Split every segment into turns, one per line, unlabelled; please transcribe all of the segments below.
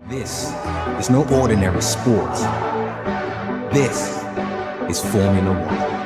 This is no ordinary sport. This is Formula One.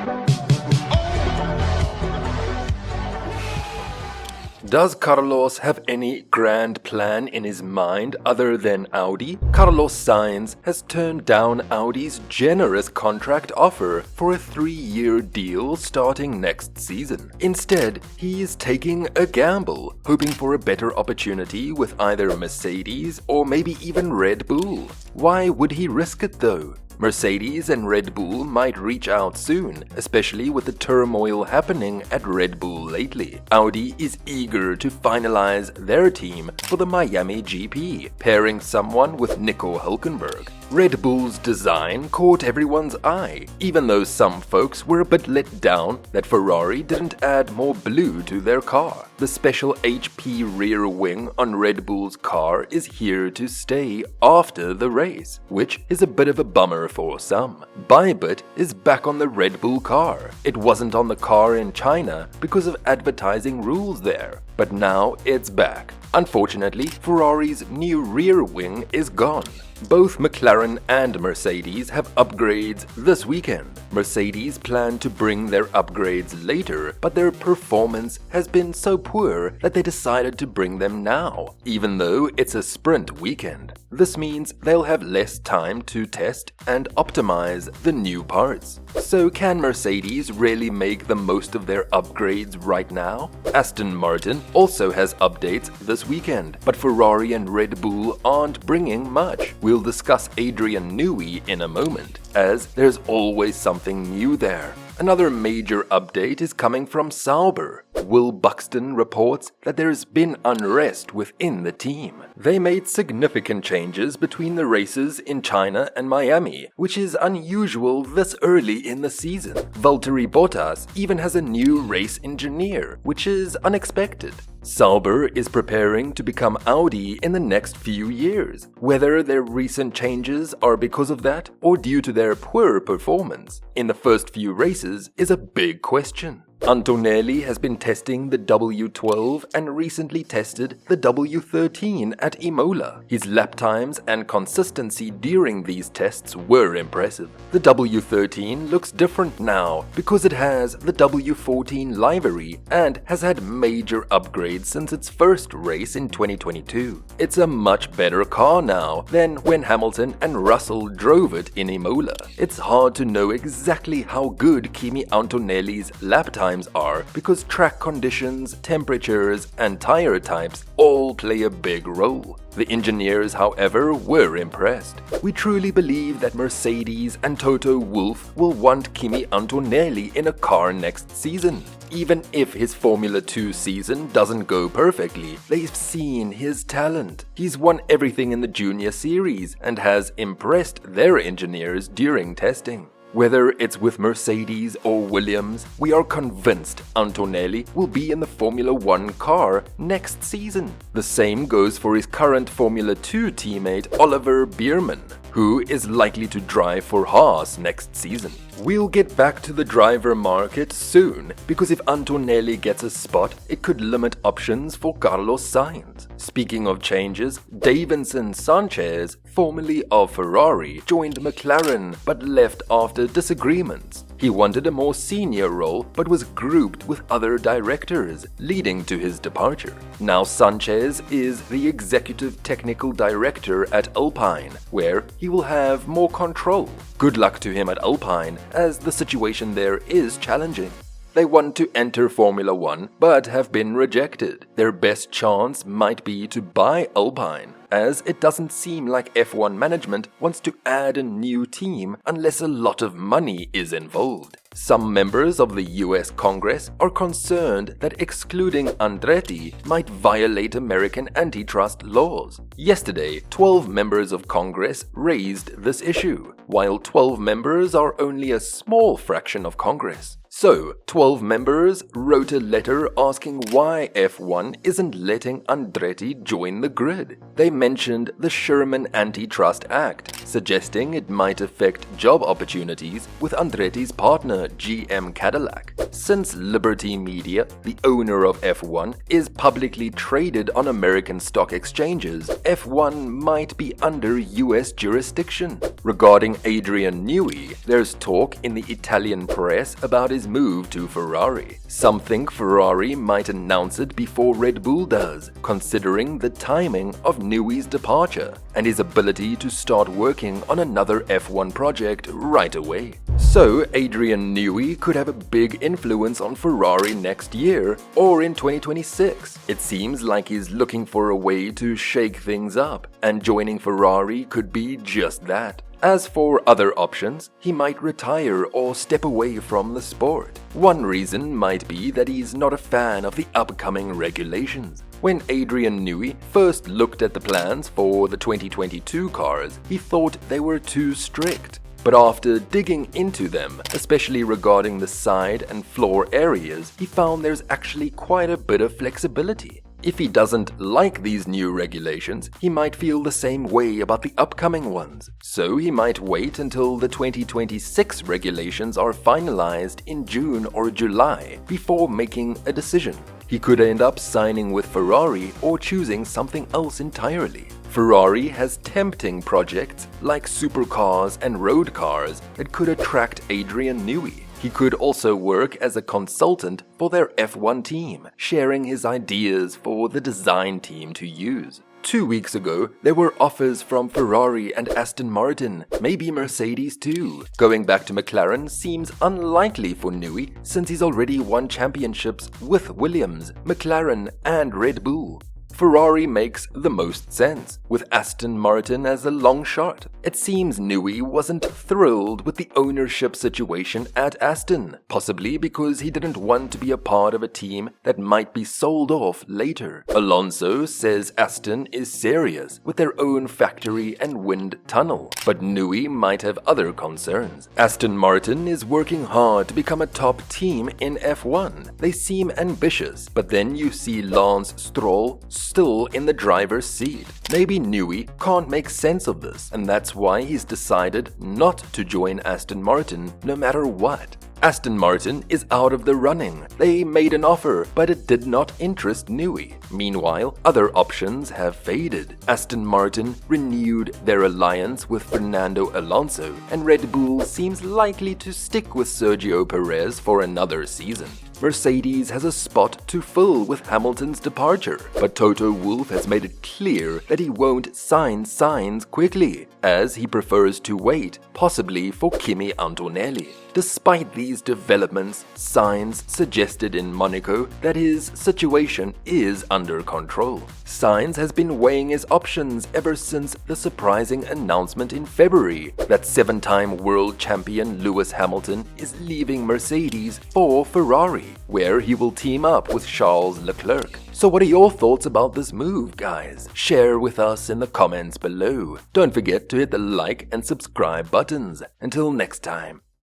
Does Carlos have any grand plan in his mind other than Audi? Carlos Sainz has turned down Audi's generous contract offer for a 3-year deal starting next season. Instead, he is taking a gamble, hoping for a better opportunity with either Mercedes or maybe even Red Bull. Why would he risk it though? Mercedes and Red Bull might reach out soon, especially with the turmoil happening at Red Bull lately. Audi is eager to finalize their team for the Miami GP, pairing someone with Nico Hülkenberg. Red Bull's design caught everyone's eye, even though some folks were a bit let down that Ferrari didn't add more blue to their car. The special HP rear wing on Red Bull's car is here to stay after the race, which is a bit of a bummer for some. Bybit is back on the Red Bull car. It wasn't on the car in China because of advertising rules there, but now it's back. Unfortunately, Ferrari's new rear wing is gone. Both McLaren and Mercedes have upgrades this weekend. Mercedes plan to bring their upgrades later, but their performance has been so poor that they decided to bring them now, even though it's a sprint weekend. This means they'll have less time to test and optimize the new parts. So can Mercedes really make the most of their upgrades right now? Aston Martin also has updates this weekend, but Ferrari and Red Bull aren't bringing much. We'll discuss Adrian Newey in a moment, as there's always something new there. Another major update is coming from Sauber. Will Buxton reports that there's been unrest within the team. They made significant changes between the races in China and Miami, which is unusual this early in the season. Valtteri Bottas even has a new race engineer, which is unexpected. Sauber is preparing to become Audi in the next few years. Whether their recent changes are because of that or due to their poor performance in the first few races is a big question. Antonelli has been testing the W12 and recently tested the W13 at Imola. His lap times and consistency during these tests were impressive. The W13 looks different now because it has the W14 livery and has had major upgrades since its first race in 2022. It's a much better car now than when Hamilton and Russell drove it in Imola. It's hard to know exactly how good Kimi Antonelli's lap times are because track conditions, temperatures, and tire types all play a big role. The engineers, however, were impressed. We truly believe that Mercedes and Toto Wolff will want Kimi Antonelli in a car next season. Even if his Formula 2 season doesn't go perfectly, they've seen his talent. He's won everything in the junior series and has impressed their engineers during testing. Whether it's with Mercedes or Williams, we are convinced Antonelli will be in the Formula 1 car next season. The same goes for his current Formula 2 teammate Oliver Biermann, who is likely to drive for Haas next season. We'll get back to the driver market soon, because if Antonelli gets a spot, it could limit options for Carlos Sainz. Speaking of changes, Davinson Sanchez, formerly of Ferrari, joined McLaren but left after disagreements. He wanted a more senior role but was grouped with other directors, leading to his departure. Now Sanchez is the executive technical director at Alpine, where he will have more control. Good luck to him at Alpine, as the situation there is challenging. They want to enter Formula 1 but have been rejected. Their best chance might be to buy Alpine, as it doesn't seem like F1 management wants to add a new team unless a lot of money is involved. Some members of the US Congress are concerned that excluding Andretti might violate American antitrust laws. Yesterday, 12 members of Congress raised this issue, while 12 members are only a small fraction of Congress. So, 12 members wrote a letter asking why F1 isn't letting Andretti join the grid. They mentioned the Sherman Antitrust Act, suggesting it might affect job opportunities with Andretti's partner GM Cadillac. Since Liberty Media, the owner of F1, is publicly traded on American stock exchanges, F1 might be under US jurisdiction. Regarding Adrian Newey, there's talk in the Italian press about his move to Ferrari. Some think Ferrari might announce it before Red Bull does, considering the timing of Newey's departure and his ability to start working on another F1 project right away. So Adrian Newey could have a big influence on Ferrari next year or in 2026. It seems like he's looking for a way to shake things up, and joining Ferrari could be just that. As for other options, he might retire or step away from the sport. One reason might be that he's not a fan of the upcoming regulations. When Adrian Newey first looked at the plans for the 2022 cars, he thought they were too strict. But after digging into them, especially regarding the side and floor areas, he found there's actually quite a bit of flexibility. If he doesn't like these new regulations, he might feel the same way about the upcoming ones. So he might wait until the 2026 regulations are finalized in June or July before making a decision. He could end up signing with Ferrari or choosing something else entirely. Ferrari has tempting projects like supercars and road cars that could attract Adrian Newey. He could also work as a consultant for their F1 team, sharing his ideas for the design team to use. 2 weeks ago, there were offers from Ferrari and Aston Martin, maybe Mercedes too. Going back to McLaren seems unlikely for Newey since he's already won championships with Williams, McLaren and Red Bull. Ferrari makes the most sense, with Aston Martin as a long shot. It seems Newey wasn't thrilled with the ownership situation at Aston, possibly because he didn't want to be a part of a team that might be sold off later. Alonso says Aston is serious with their own factory and wind tunnel, but Newey might have other concerns. Aston Martin is working hard to become a top team in F1. They seem ambitious, but then you see Lance Stroll still in the driver's seat. Maybe Newey can't make sense of this, and that's why he's decided not to join Aston Martin no matter what. Aston Martin is out of the running. They made an offer, but it did not interest Newey. Meanwhile, other options have faded. Aston Martin renewed their alliance with Fernando Alonso, and Red Bull seems likely to stick with Sergio Perez for another season. Mercedes has a spot to fill with Hamilton's departure, but Toto Wolff has made it clear that he won't sign Sainz quickly, as he prefers to wait, possibly for Kimi Antonelli. Despite these developments, Sainz suggested in Monaco that his situation is under control. Sainz has been weighing his options ever since the surprising announcement in February that seven-time world champion Lewis Hamilton is leaving Mercedes for Ferrari, where he will team up with Charles Leclerc. So what are your thoughts about this move, guys? Share with us in the comments below. Don't forget to hit the like and subscribe buttons. Until next time.